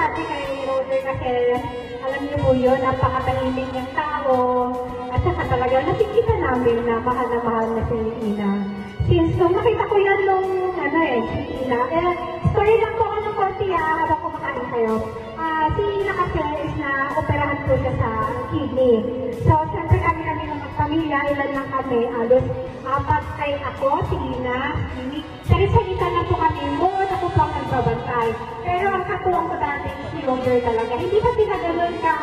sabi kay Roger kasi alam niyo po yun, napakatahimik niyang tao. At saka talaga nakikita namin na mahal na si Ina. Since nung nakita ko yan nung si Ina, kaya story lang po ako ng konti habang kumakain kayo. Si Ina kasi is na-operahan po siya sa kidney. So, siyempre kami ng magpamilya, ilan lang kami, halos apat kay ako, si Ina, Sarisa-isa na po kami, buod ako po ang nagbabantay. Pero ang katuwang ko dati si Roger talaga. Hindi pa sila ganun ka,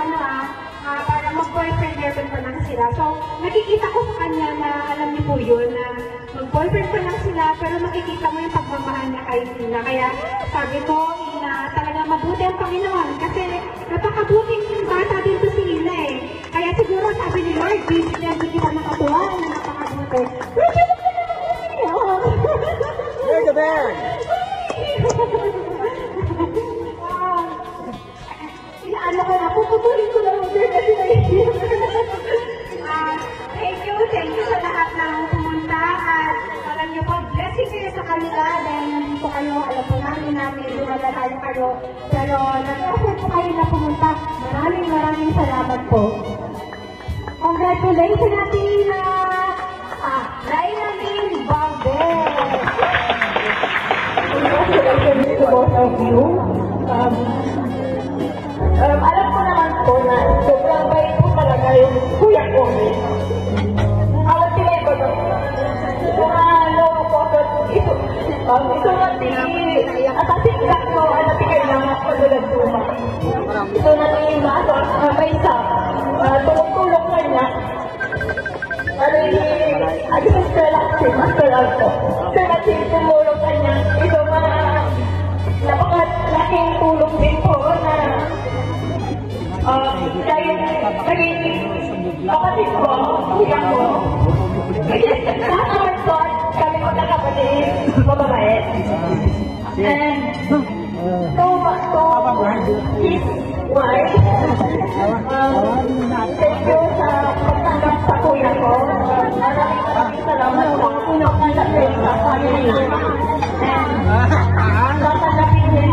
para mag-boyfriend-girlfriend pa lang sila. So, nakikita ko sa kanya na, alam niyo po yun, na mag-boyfriend pa lang sila, pero makikita mo yung pagmamahal niya kay Ina. Kaya sabi ko, Ina, talaga mabuti ang Panginoon. Kasi napakabuting bata din to si Ina eh. Kaya siguro sabi ni Lord, busy niya, hindi kita nakatuwa na napakabuti. You're the bear! Ano ko na, puputulin ko lang Roger kasi naiiyak. Thank you sa lahat ng pumunta at alam niyo po, blessing kayo sa kanila dahil nandito kayo, alam po namin lumala tayo kayo. Pero nag-offer po kayo na pumunta. Maraming salamat po. Congratulations natin Laila Lynn Valdez. Congratulations to both of you. Alam ko naman po na sobrang bait po talaga yung kuya ko. Awat sila yung bago. Ito natin, atasin lang mo, natigay lang ako pagulad po. Ito natin yung maso, may isa, tulong-tulong ka niya. Agos ka lang si Master Alto. Sir natin tumulong ka niya. Ito napakalaking tulong din po na dahil naging kapatid ko, kuya ko. Nakakawad ko, kami magkakapatid, mababait. And his wife, thank you sa pagtanggap sa kuya ko. Maraming salamat po. Nagtanggapin sa family. And tatanggapin din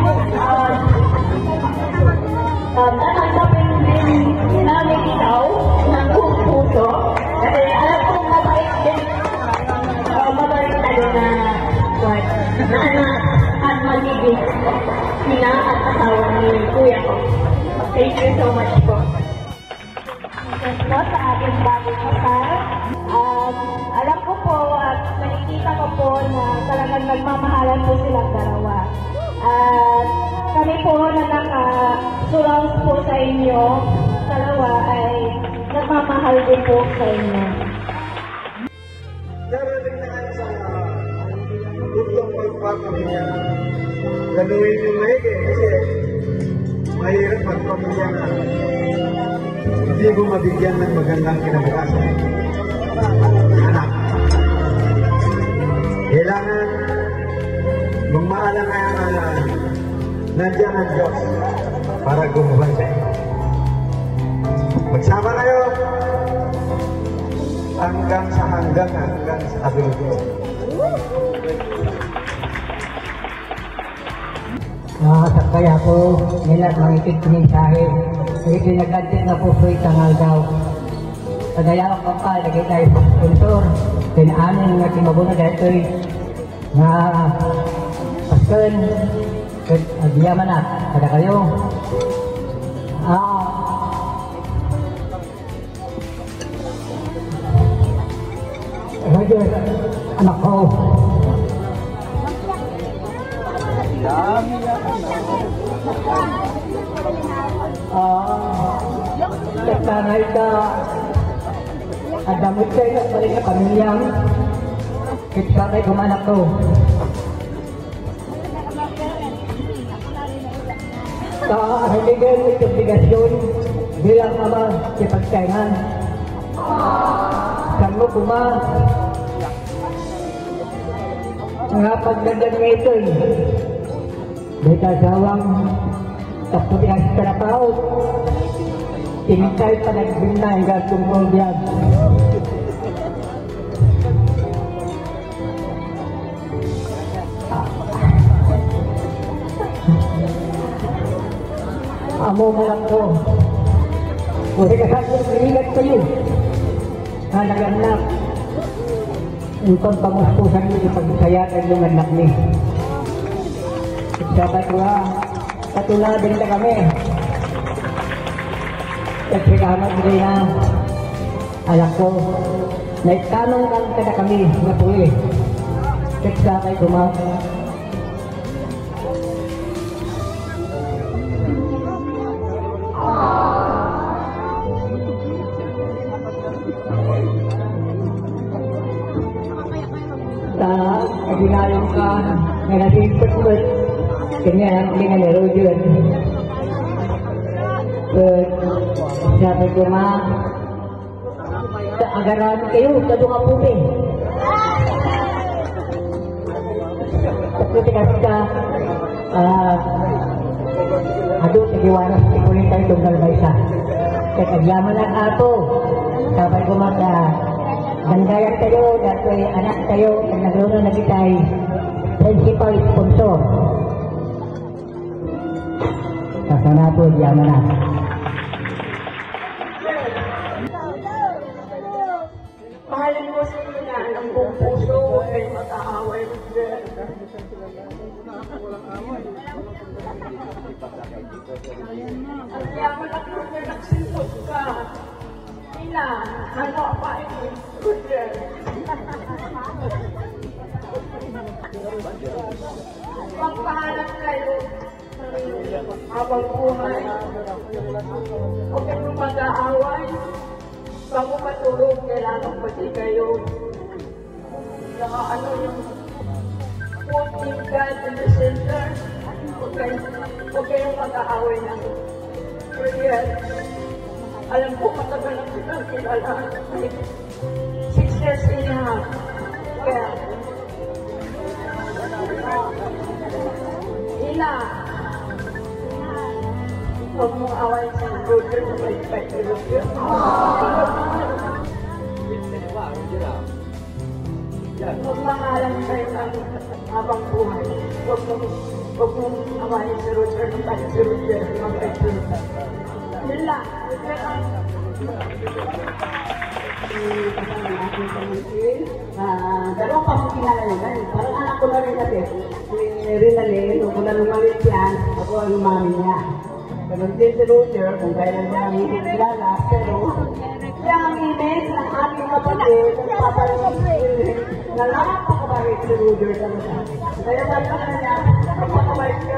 tatanggapin din namin ikaw ng buong puso. Kasi alam kong mabait din, mabait tayo na anak at magiging sila at asawa ni kuya ko. Thank you so much po. Thank you sa ating bagong kasal. Alam ko po at nakikita ko po na talagang nagmamahalan po silang dalawa. At kami po na naka-surround po sa inyo, dalawa ay nagmamahal din po sa inyo. Darating na kayo sa gustong pagpapamilya. Ganuhin yung maigi kasi mahirap magpamilya na hindi mo mabigyan ng magandang kinabukasan. Anak. Kailangan magmaalam na nandiyan ang Diyos para gumabantay. Magsama kayo hanggang sa adulto. Sa kaya po nila mangikit kuminsahe. Hindi nagkantit na po so'y tangal daw. Kagayawang kampal, nagay tayo sa sponsor. Tinaanin nga timabuna dahil ito'y nga paskan. Diyaman na, kada kayo. Roger, anak ko. Nagtanay ka. Adamot kayo na balik na pamilyang. Kita kayo kumanak ko. Haligan mo yung obligasyon bilang ama si pagkaingan. Saan mo kuma? Nga pagdagan nga ito eh. May kasawang tapos ang trabaho. Tinitay pa nagbina hanggang tungkol diyan. amo mo lang ko. Kung ikasakit, iligat kayo. Nalaganap. Ingkon pamuspusan niyo ipagsayakan yung anak ni. Sabat ko katuladan na kami. At sikamat rin na alam ko, naitanong lang kada kami na tuwi. Kagsakay kumasa. Ginayong ka na nasipot-pot kanya ang linga ni Roger. Sabi ko agaran kayo kado nga puti. Pagkati ka ado tigiwanas tikunin tayo tunggal baysa. Kaya kagyaman lang ato. Sabi ko bandayan tayo, dato'y anak tayo, ang naglunod na kita'y principal sponsor. Kasana po, diyaman na. Mahalin mo sa inyo na ang buong puso, ay mag-aaway mo dyan. Ang yaman at kung na nagsintot ka, Ina, ano pa ito? Roger. Magpahanap kayo habang buhay. Huwag kayong mag-aaway. Bago matulog, kailangan pati kayo. Saka ano yung putting God in the center. Huwag kayong mag-aaway na. Roger. Alam ko, matagal na kitang kilala. 6 years and a half. Kaya, Ina, huwag mong awayin sa Roger na may pwede Roger. Magmahalan tayo namin habang buhay. Huwag mong awayin sa Roger na pwede si Roger. Yun lang. Dalawang pamukilala nila. Parang anak ko na rin kasi. Rinalin, kung na lumalit yan, ako ang mami niya. Ganun din si Roger, kung kailan niya ang hindi kilala, pero siya ang image ng ating kapatid, ang papalagay na lahat ng kapatid si Roger talaga. Kaya sabi ko na niya, napakabait ka.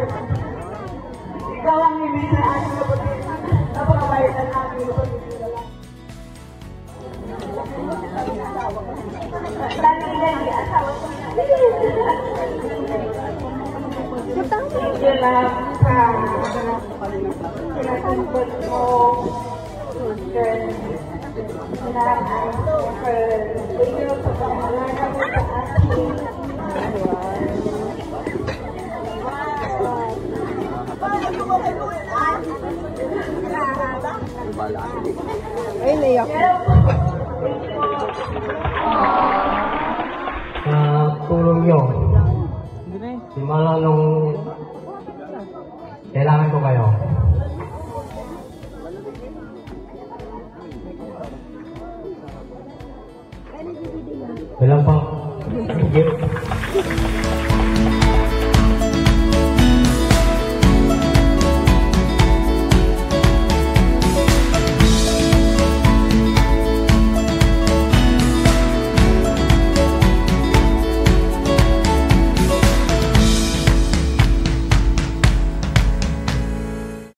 Ikaw ang image ng ating kapatid. Napakabait ang ating kapatid. Dali, asawa ko na. Thank you lang sa pinatungkol mo. Thank you sa pangalaga mo sa ating. Ay, naiyak. Tulong nyo. Simula nung kailangan ko kayo.